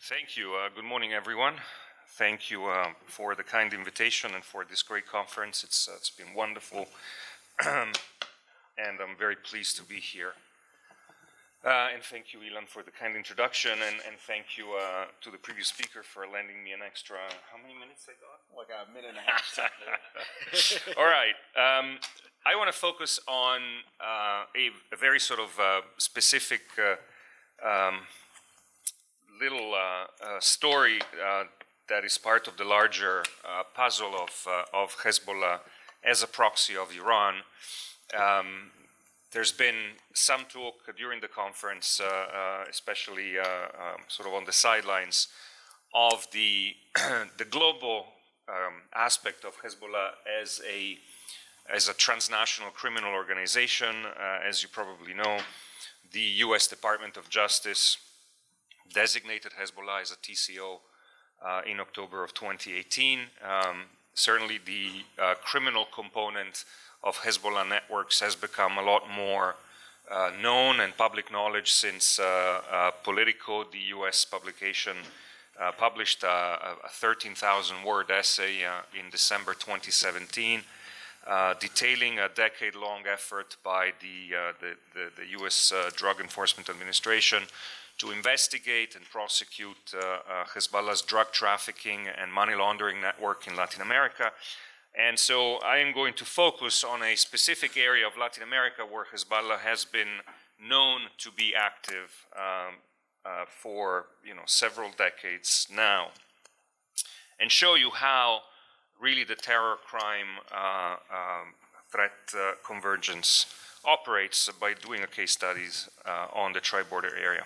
Thank you. Good morning, everyone. Thank you for the kind invitation and for this great conference. It's been wonderful, and I'm very pleased to be here. And thank you, Ilan, for the kind introduction, and thank you to the previous speaker for lending me an extra, how many minutes I got? Like a minute and a half. All right. I want to focus on a very sort of specific little story that is part of the larger puzzle of Hezbollah as a proxy of Iran. There's been some talk during the conference, especially sort of on the sidelines, of the the global aspect of Hezbollah as a transnational criminal organization. As you probably know, the U.S. Department of Justice designated Hezbollah as a TCO in October of 2018. Certainly the criminal component of Hezbollah networks has become a lot more known and public knowledge since Politico, the US publication, published a 13,000-word essay in December 2017 detailing a decade-long effort by the US Drug Enforcement Administration to investigate and prosecute Hezbollah's drug trafficking and money laundering network in Latin America. And so I am going to focus on a specific area of Latin America where Hezbollah has been known to be active for several decades now, and show you how really the terror crime threat convergence operates by doing a case studies on the tri-border area.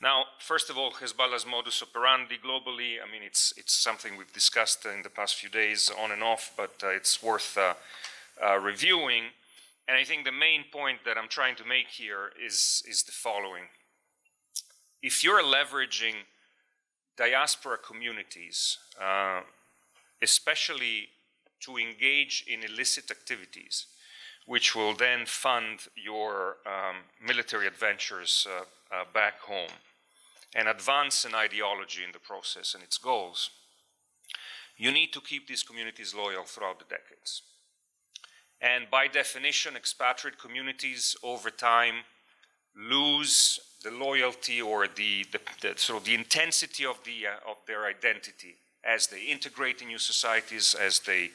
Now, first of all, Hezbollah's modus operandi globally, I mean, it's something we've discussed in the past few days on and off, but it's worth reviewing. And I think the main point that I'm trying to make here is the following. If you're leveraging diaspora communities, especially to engage in illicit activities, which will then fund your military adventures back home, and advance an ideology in the process and its goals, you need to keep these communities loyal throughout the decades. And by definition, expatriate communities over time lose the loyalty or the sort of the intensity of their identity as they integrate in new societies, as they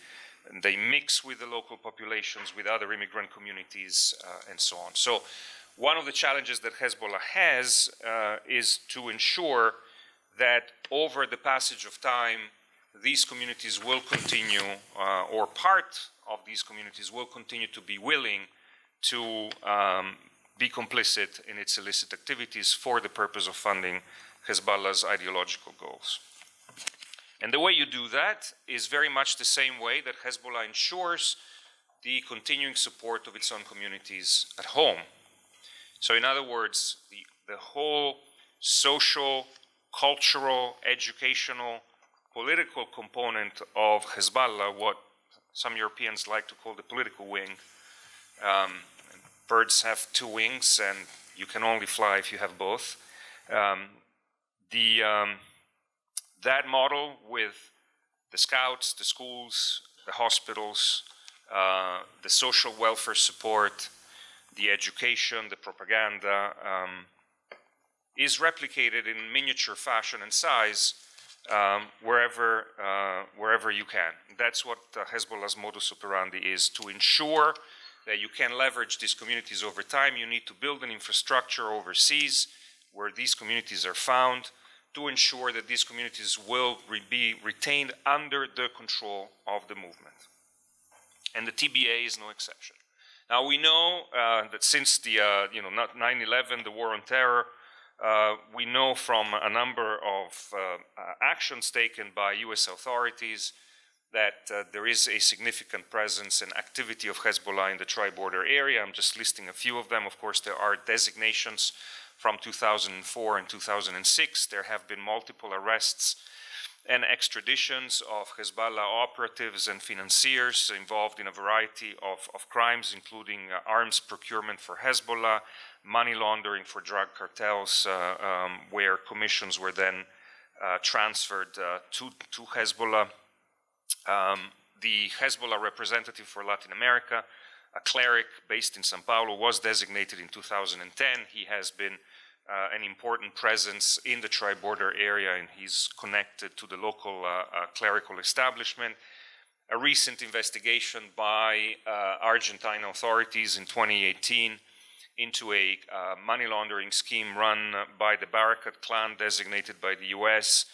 mix with the local populations, with other immigrant communities, and so on. So one of the challenges that Hezbollah has is to ensure that over the passage of time, these communities will continue, or part of these communities will continue to be willing to be complicit in its illicit activities for the purpose of funding Hezbollah's ideological goals. And the way you do that is very much the same way that Hezbollah ensures the continuing support of its own communities at home. So in other words, the whole social, cultural, educational, political component of Hezbollah, what some Europeans like to call the political wing. Birds have two wings, and you can only fly if you have both. That model with the scouts, the schools, the hospitals, the social welfare support, the education, the propaganda, is replicated in miniature fashion and size wherever you can. That's what Hezbollah's modus operandi is. To ensure that you can leverage these communities over time, you need to build an infrastructure overseas where these communities are found to ensure that these communities will be retained under the control of the movement. And the TBA is no exception. Now, we know that since the 9/11, the war on terror, we know from a number of actions taken by US authorities that there is a significant presence and activity of Hezbollah in the tri-border area. I'm just listing a few of them. Of course, there are designations from 2004 and 2006. There have been multiple arrests and extraditions of Hezbollah operatives and financiers involved in a variety of crimes, including arms procurement for Hezbollah, money laundering for drug cartels, where commissions were then transferred to Hezbollah. The Hezbollah representative for Latin America, a cleric based in Sao Paulo, was designated in 2010. He has been an important presence in the tri-border area, and he's connected to the local clerical establishment. A recent investigation by Argentine authorities in 2018 into a money laundering scheme run by the Barakat clan, designated by the US,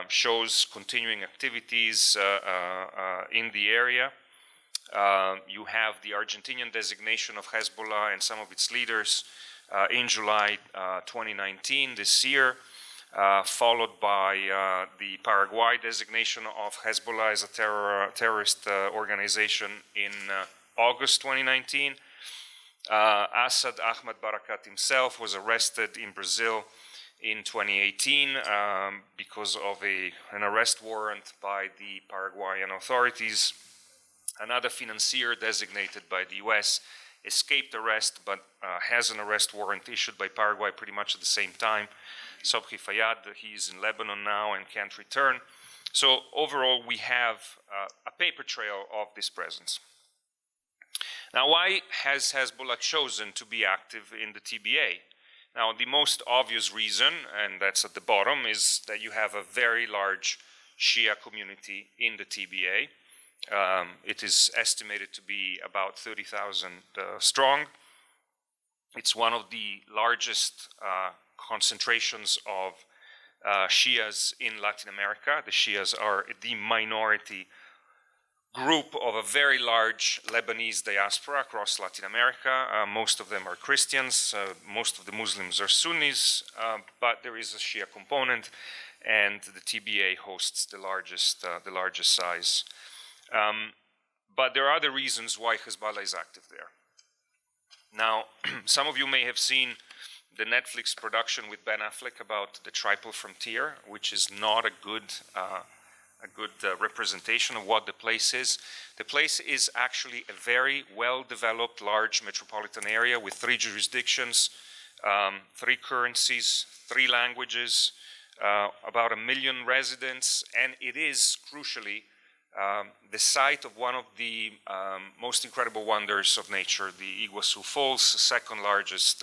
shows continuing activities in the area. You have the Argentinian designation of Hezbollah and some of its leaders in July 2019, this year, followed by the Paraguay designation of Hezbollah as a terrorist organization in August 2019. Assad Ahmad Barakat himself was arrested in Brazil in 2018 because of an arrest warrant by the Paraguayan authorities. Another financier designated by the US escaped arrest, but has an arrest warrant issued by Paraguay pretty much at the same time. Sobhi Fayyad, he's in Lebanon now and can't return. So overall, we have a paper trail of this presence. Now, why has Hezbollah chosen to be active in the TBA? Now, the most obvious reason, and that's at the bottom, is that you have a very large Shia community in the TBA. It is estimated to be about 30,000 strong. It's one of the largest concentrations of Shias in Latin America. The Shias are the minority group of a very large Lebanese diaspora across Latin America. Most of them are Christians, most of the Muslims are Sunnis, but there is a Shia component, and the TBA hosts the largest size. But there are other reasons why Hezbollah is active there. Now, some of you may have seen the Netflix production with Ben Affleck about the Tripol Frontier, which is not a good representation of what the place is. The place is actually a very well-developed, large metropolitan area with 3 jurisdictions, 3 currencies, 3 languages, about 1 million residents, and it is, crucially, the site of one of the most incredible wonders of nature, the Iguazu Falls, second largest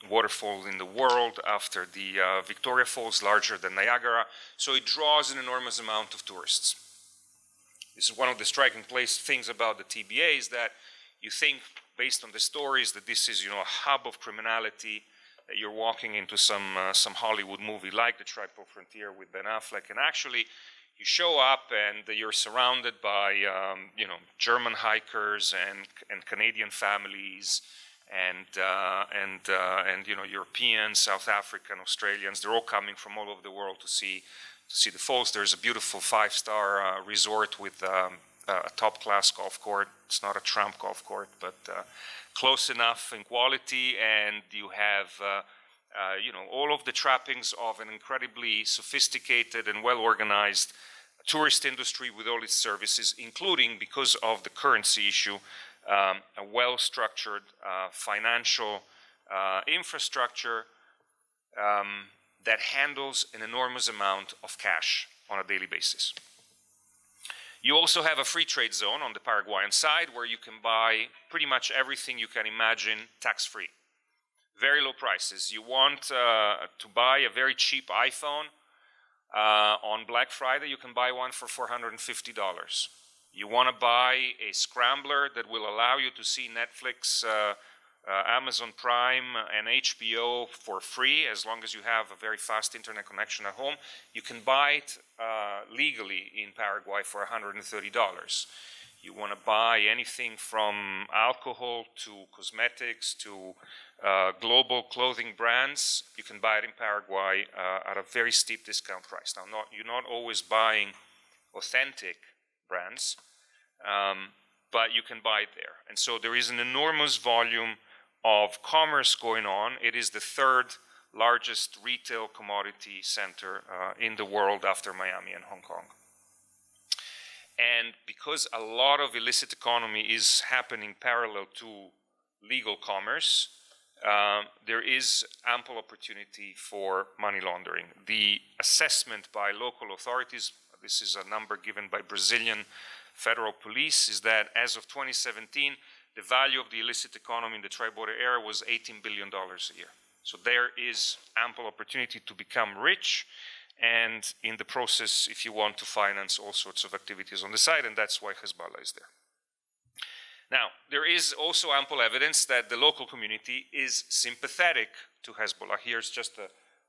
waterfall in the world after the Victoria Falls, larger than Niagara. So it draws an enormous amount of tourists. This is one of the striking things about the TBA, is that you think, based on the stories, that this is, a hub of criminality, that you're walking into some Hollywood movie like The Tripol Frontier with Ben Affleck, and actually you show up and you're surrounded by German hikers and Canadian families and Europeans, South African, Australians. They're all coming from all over the world to see the falls. There's a beautiful 5-star resort with a top-class golf court. It's not a Trump golf court, but close enough in quality, and you have all of the trappings of an incredibly sophisticated and well-organized tourist industry with all its services, including, because of the currency issue, a well-structured financial infrastructure that handles an enormous amount of cash on a daily basis. You also have a free trade zone on the Paraguayan side where you can buy pretty much everything you can imagine tax-free. Very low prices. You want to buy a very cheap iPhone on Black Friday, you can buy one for $450. You want to buy a scrambler that will allow you to see Netflix, Amazon Prime, and HBO for free, as long as you have a very fast internet connection at home. You can buy it legally in Paraguay for $130. You want to buy anything from alcohol to cosmetics to global clothing brands, you can buy it in Paraguay at a very steep discount price. Now, you're not always buying authentic brands, but you can buy it there. And so there is an enormous volume of commerce going on. It is the 3rd largest retail commodity center in the world after Miami and Hong Kong. And because a lot of illicit economy is happening parallel to legal commerce, there is ample opportunity for money laundering. The assessment by local authorities, this is a number given by Brazilian federal police, is that as of 2017, the value of the illicit economy in the tri-border area was $18 billion a year. So there is ample opportunity to become rich, and in the process, if you want to finance all sorts of activities on the side, and that's why Hezbollah is there. Now, there is also ample evidence that the local community is sympathetic to Hezbollah. Here's just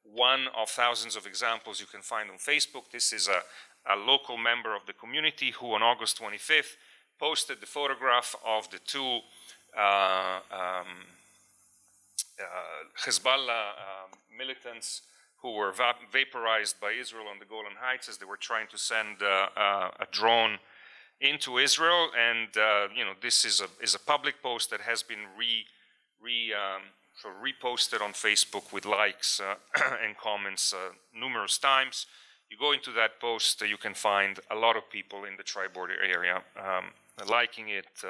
one of thousands of examples you can find on Facebook. This is a local member of the community who on August 25th posted the photograph of the two Hezbollah militants who were vaporized by Israel on the Golan Heights as they were trying to send a drone into Israel, and this is a public post that has been reposted on Facebook with likes and comments numerous times. You go into that post, you can find a lot of people in the tri-border area liking it,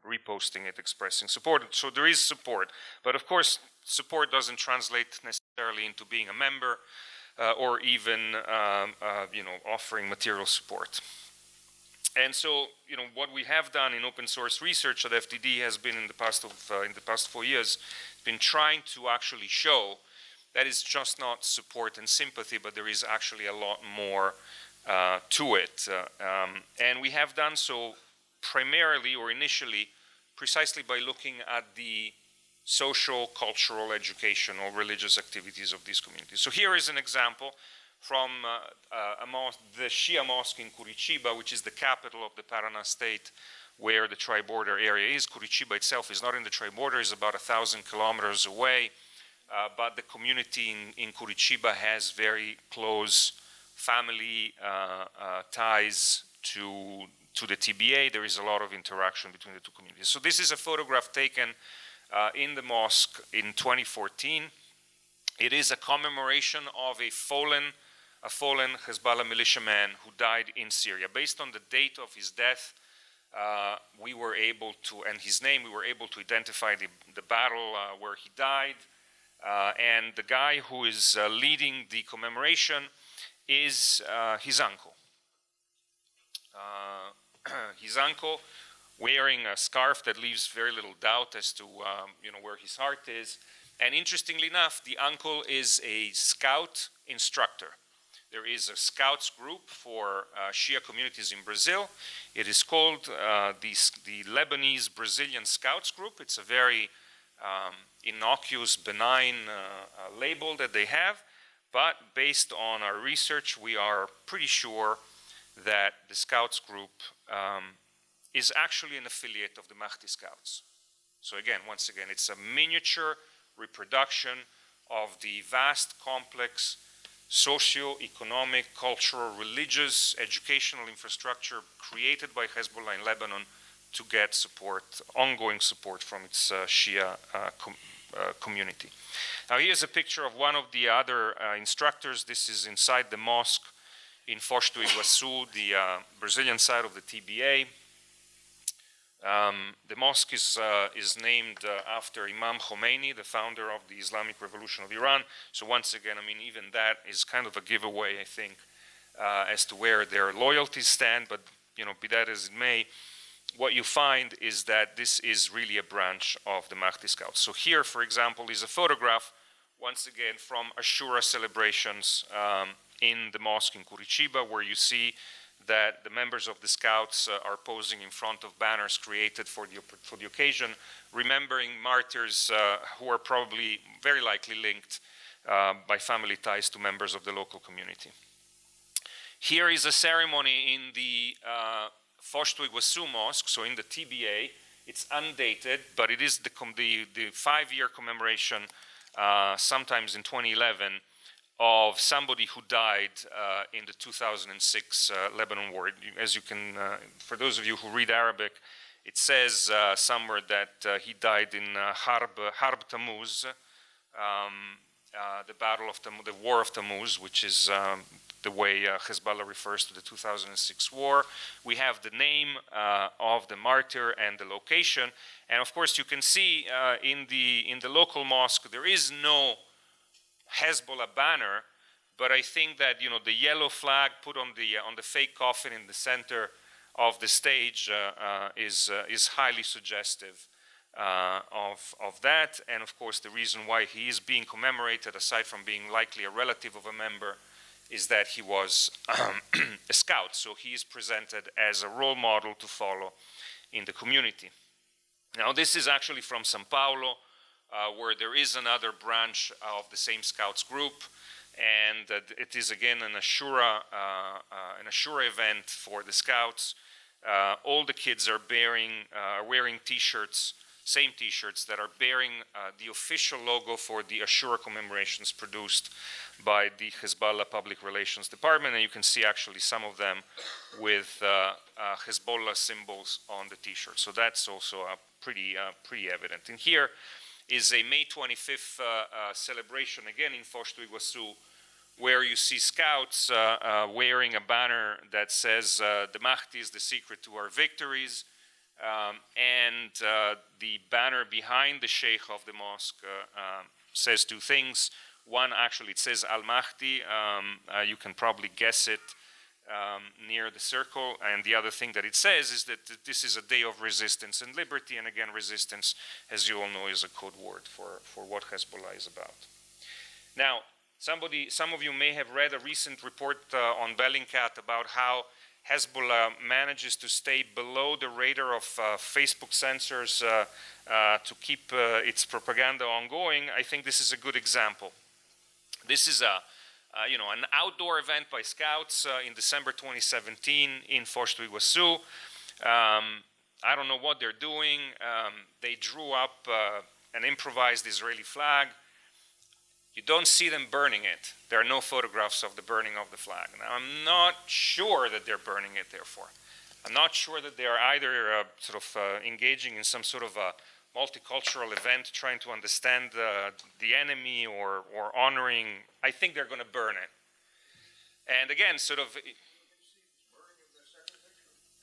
reposting it, expressing support. So there is support, but of course, support doesn't translate necessarily into being a member or even offering material support. And so, what we have done in open source research at FDD has been in the past 4 years, been trying to actually show that it's just not support and sympathy, but there is actually a lot more to it. And we have done so primarily or initially precisely by looking at the social, cultural, educational, religious activities of these communities. So here is an example from the Shia mosque in Curitiba, which is the capital of the Paraná state, where the tri-border area is. Curitiba itself is not in the tri-border, it's about 1,000 kilometers away, but the community in Curitiba has very close family ties to the TBA. There is a lot of interaction between the two communities. So this is a photograph taken in the mosque in 2014. It is a commemoration of a fallen Hezbollah militiaman who died in Syria. Based on the date of his death, we were able to, and his name, we were able to identify the battle where he died. And the guy who is leading the commemoration is his uncle. His uncle, wearing a scarf that leaves very little doubt as to where his heart is. And interestingly enough, the uncle is a scout instructor. There is a scouts group for Shia communities in Brazil. It is called the Lebanese Brazilian Scouts Group. It's a very innocuous, benign label that they have. But based on our research, we are pretty sure that the Scouts Group is actually an affiliate of the Mahdi Scouts. So again, once again, it's a miniature reproduction of the vast, complex socio-economic, cultural, religious, educational infrastructure created by Hezbollah in Lebanon to get support, ongoing support from its Shia community. Now here's a picture of one of the other instructors. This is inside the mosque in Foz do Iguaçu, the Brazilian side of the TBA. The mosque is named after Imam Khomeini, the founder of the Islamic Revolution of Iran. So once again, I mean, even that is kind of a giveaway, I think, as to where their loyalties stand. But be that as it may, what you find is that this is really a branch of the Mahdi Scouts. So here, for example, is a photograph, once again, from Ashura celebrations in the mosque in Curitiba, where you see that the members of the Scouts are posing in front of banners created for the occasion, remembering martyrs who are probably very likely linked by family ties to members of the local community. Here is a ceremony in the Foz do Iguaçu Mosque, so in the TBA. It's undated, but it is the 5-year commemoration, sometimes in 2011, of somebody who died in the 2006 Lebanon war. As you can, for those of you who read Arabic, it says somewhere that he died in Harb Tammuz, the Battle of the War of Tammuz, which is the way Hezbollah refers to the 2006 war. We have the name of the martyr and the location. And of course, you can see in the local mosque, there is no Hezbollah banner, but I think that, you know, the yellow flag put on the fake coffin in the center of the stage is highly suggestive of that. And of course, the reason why he is being commemorated, aside from being likely a relative of a member, is that he was a scout. So he is presented as a role model to follow in the community. Now, this is actually from Sao Paulo, where there is another branch of the same scouts group. And it is again an Ashura event for the scouts. All the kids are wearing T-shirts, same T-shirts that are bearing the official logo for the Ashura commemorations produced by the Hezbollah Public Relations Department, and you can see actually some of them with Hezbollah symbols on the T-shirt. So that's also pretty evident. And here is a May 25th celebration again in Foz do Iguaçu, where you see scouts wearing a banner that says the Mahdi is the secret to our victories, and the banner behind the sheikh of the mosque says two things. One, actually, it says Al-Mahdi. You can probably guess it near the circle. And the other thing that it says is that this is a day of resistance and liberty. And again, resistance, as you all know, is a code word for what Hezbollah is about. Now, some of you may have read a recent report on Bellingcat about how Hezbollah manages to stay below the radar of Facebook censors to keep its propaganda ongoing. I think this is a good example. This is an outdoor event by scouts in December 2017 in Foz do Iguaçu. I don't know what they're doing. They drew up an improvised Israeli flag. You don't see them burning it. There are no photographs of the burning of the flag. Now, I'm not sure that they're burning it, therefore. I'm not sure that they are either engaging in some sort of a multicultural event, trying to understand the enemy or honoring. I think they're going to burn it. And again,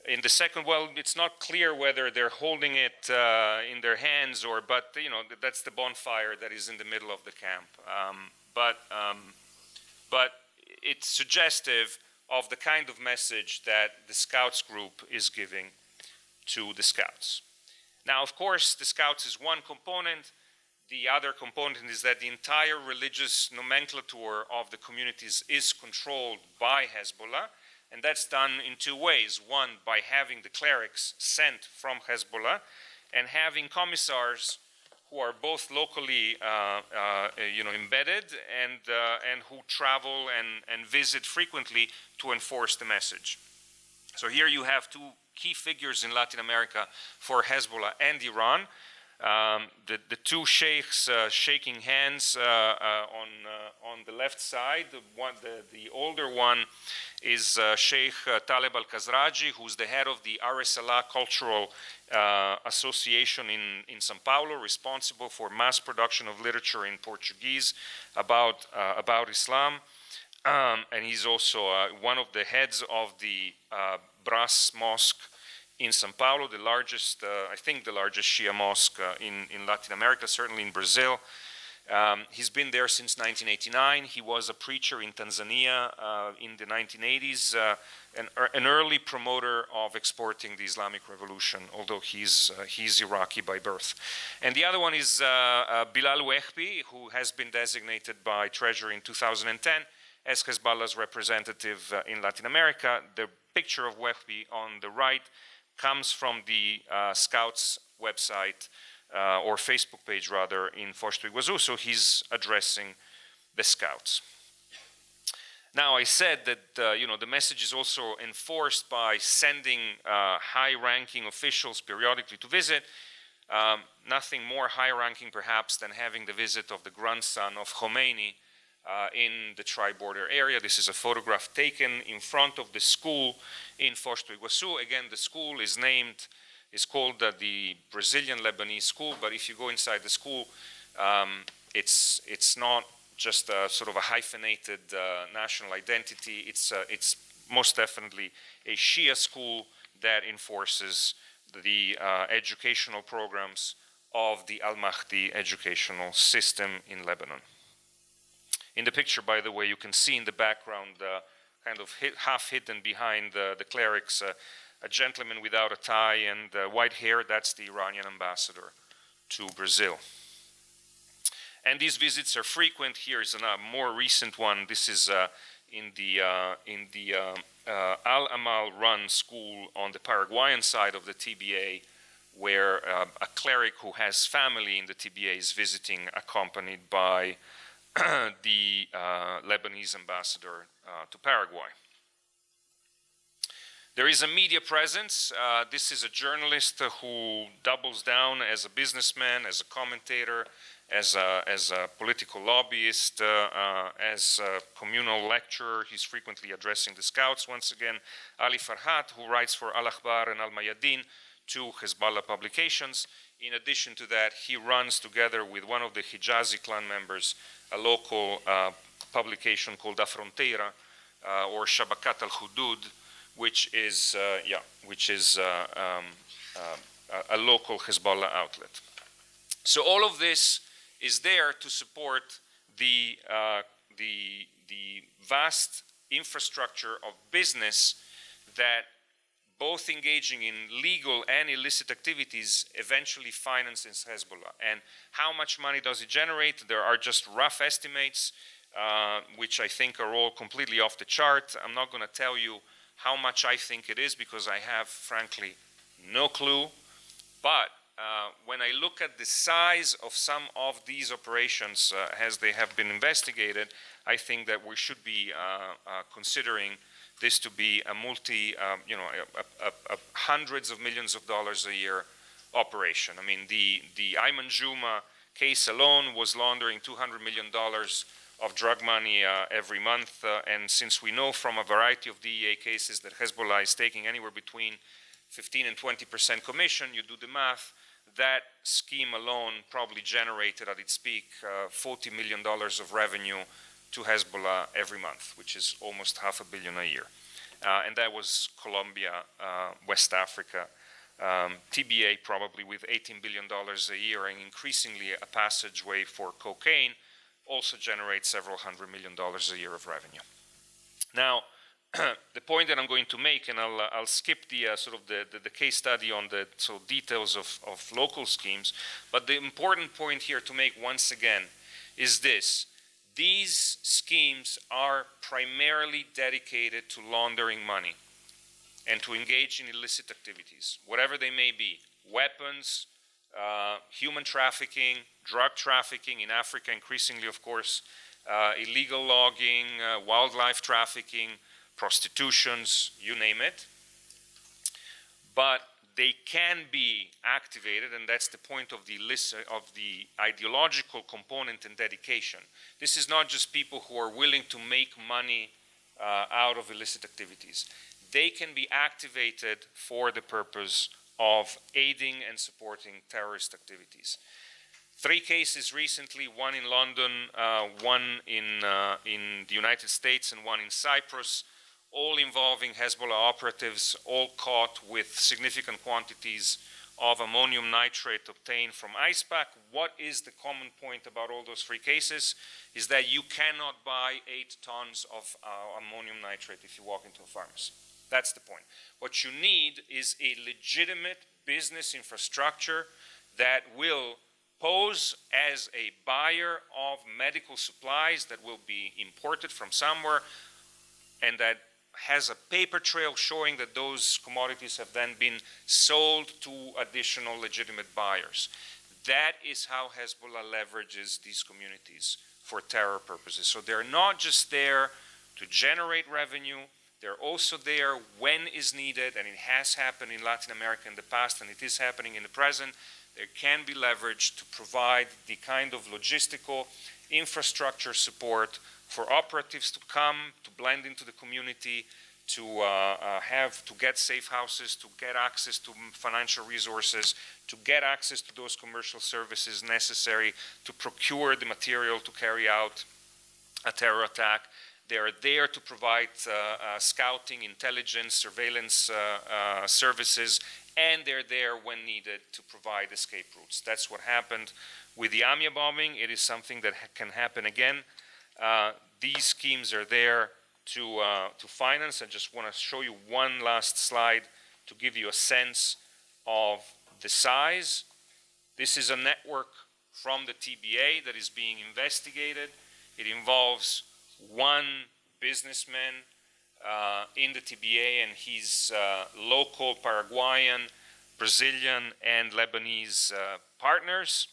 in the second, well, it's not clear whether they're holding it in their hands but you know, that's the bonfire that is in the middle of the camp. But it's suggestive of the kind of message that the Scouts group is giving to the Scouts. Now, of course, the Scouts is one component. The other component is that the entire religious nomenclature of the communities is controlled by Hezbollah. And that's done in two ways. One, by having the clerics sent from Hezbollah and having commissars who are both locally embedded and who travel and visit frequently to enforce the message. So here you have two key figures in Latin America for Hezbollah and Iran. The two sheikhs shaking hands on the left side. The older one is Sheikh Taleb Al-Khazraji, who's the head of the Aresala Cultural Association in Sao Paulo, responsible for mass production of literature in Portuguese about Islam. And he's also one of the heads of the Brás Mosque in Sao Paulo, the largest, I think the largest Shia mosque in Latin America, certainly in Brazil. He's been there since 1989. He was a preacher in Tanzania in the 1980s, an early promoter of exporting the Islamic Revolution, although he's Iraqi by birth. And the other one is Bilal Wehbi, who has been designated by Treasury in 2010 as Hezbollah's representative in Latin America. The picture of Wehbi on the right comes from the Scouts website, or Facebook page rather, in Foz do Iguaçu, so he's addressing the Scouts. Now, I said that the message is also enforced by sending high-ranking officials periodically to visit. Nothing more high-ranking, perhaps, than having the visit of the grandson of Khomeini in the tri-border area. This is a photograph taken in front of the school in Foz do Iguaçu. Again, the school is called the Brazilian Lebanese school, but if you go inside the school, it's not just sort of a hyphenated national identity. It's most definitely a Shia school that enforces the educational programs of the Al-Mahdi educational system in Lebanon. In the picture, by the way, you can see in the background, kind of half hidden behind the clerics, a gentleman without a tie and white hair. That's the Iranian ambassador to Brazil. And these visits are frequent. Here is a more recent one. This is in the Al-Amal run school on the Paraguayan side of the TBA, where a cleric who has family in the TBA is visiting, accompanied by the Lebanese ambassador to Paraguay. There is a media presence. This is a journalist who doubles down as a businessman, as a commentator, as a political lobbyist, as a communal lecturer. He's frequently addressing the scouts once again. Ali Farhat, who writes for Al-Akhbar and Al-Mayadin, two Hezbollah publications. In addition to that, he runs together with one of the Hijazi clan members a local publication called La Frontera, or Shabakat al-Hudud, which is a local Hezbollah outlet. So all of this is there to support the vast infrastructure of business that, both engaging in legal and illicit activities, eventually finances Hezbollah. And how much money does it generate? There are just rough estimates, which I think are all completely off the chart. I'm not going to tell you how much I think it is, because I have, frankly, no clue. But when I look at the size of some of these operations as they have been investigated, I think that we should be considering this to be a hundreds of millions of dollars a year operation. I mean, the Ayman Juma case alone was laundering $200 million of drug money every month. And since we know from a variety of DEA cases that Hezbollah is taking anywhere between 15 and 20% commission, you do the math, that scheme alone probably generated at its peak $40 million of revenue to Hezbollah every month, which is almost $500 million a year. And that was Colombia, West Africa, TBA probably with $18 billion a year, and increasingly a passageway for cocaine, also generates several $100 million a year of revenue. Now, the point that I'm going to make, and I'll skip the the case study on the details of local schemes, but the important point here to make once again is this. These schemes are primarily dedicated to laundering money and to engage in illicit activities, whatever they may be: weapons, human trafficking, drug trafficking in Africa, increasingly, of course, illegal logging, wildlife trafficking, prostitutions, you name it. But they can be activated, and that's the point of the ideological component and dedication. This is not just people who are willing to make money out of illicit activities. They can be activated for the purpose of aiding and supporting terrorist activities. 3 cases recently, one in London, one in the United States, and one in Cyprus, all involving Hezbollah operatives, all caught with significant quantities of ammonium nitrate obtained from ice pack. What is the common point about all those 3 cases? Is that you cannot buy 8 tons of ammonium nitrate if you walk into a pharmacy. That's the point. What you need is a legitimate business infrastructure that will pose as a buyer of medical supplies that will be imported from somewhere, and that has a paper trail showing that those commodities have then been sold to additional legitimate buyers. That is how Hezbollah leverages these communities for terror purposes. So they're not just there to generate revenue, they're also there when is needed, and it has happened in Latin America in the past, and it is happening in the present. There can be leveraged to provide the kind of logistical infrastructure support for operatives to come, to blend into the community, to get safe houses, to get access to financial resources, to get access to those commercial services necessary to procure the material to carry out a terror attack. They are there to provide scouting, intelligence, surveillance services, and they're there when needed to provide escape routes. That's what happened with the Amia bombing. It is something that can happen again. These schemes are there to finance. I just want to show you one last slide to give you a sense of the size. This is a network from the TBA that is being investigated. It involves one businessman in the TBA and his local Paraguayan, Brazilian, and Lebanese partners.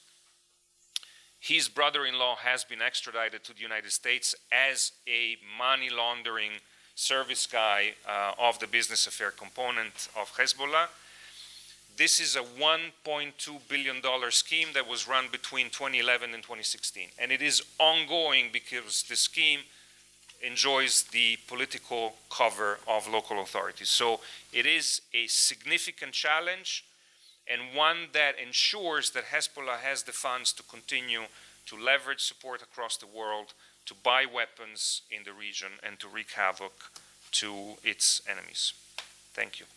His brother-in-law has been extradited to the United States as a money laundering service guy of the business affair component of Hezbollah. This is a $1.2 billion scheme that was run between 2011 and 2016. And it is ongoing because the scheme enjoys the political cover of local authorities. So it is a significant challenge, and one that ensures that Hezbollah has the funds to continue to leverage support across the world, to buy weapons in the region, and to wreak havoc to its enemies. Thank you.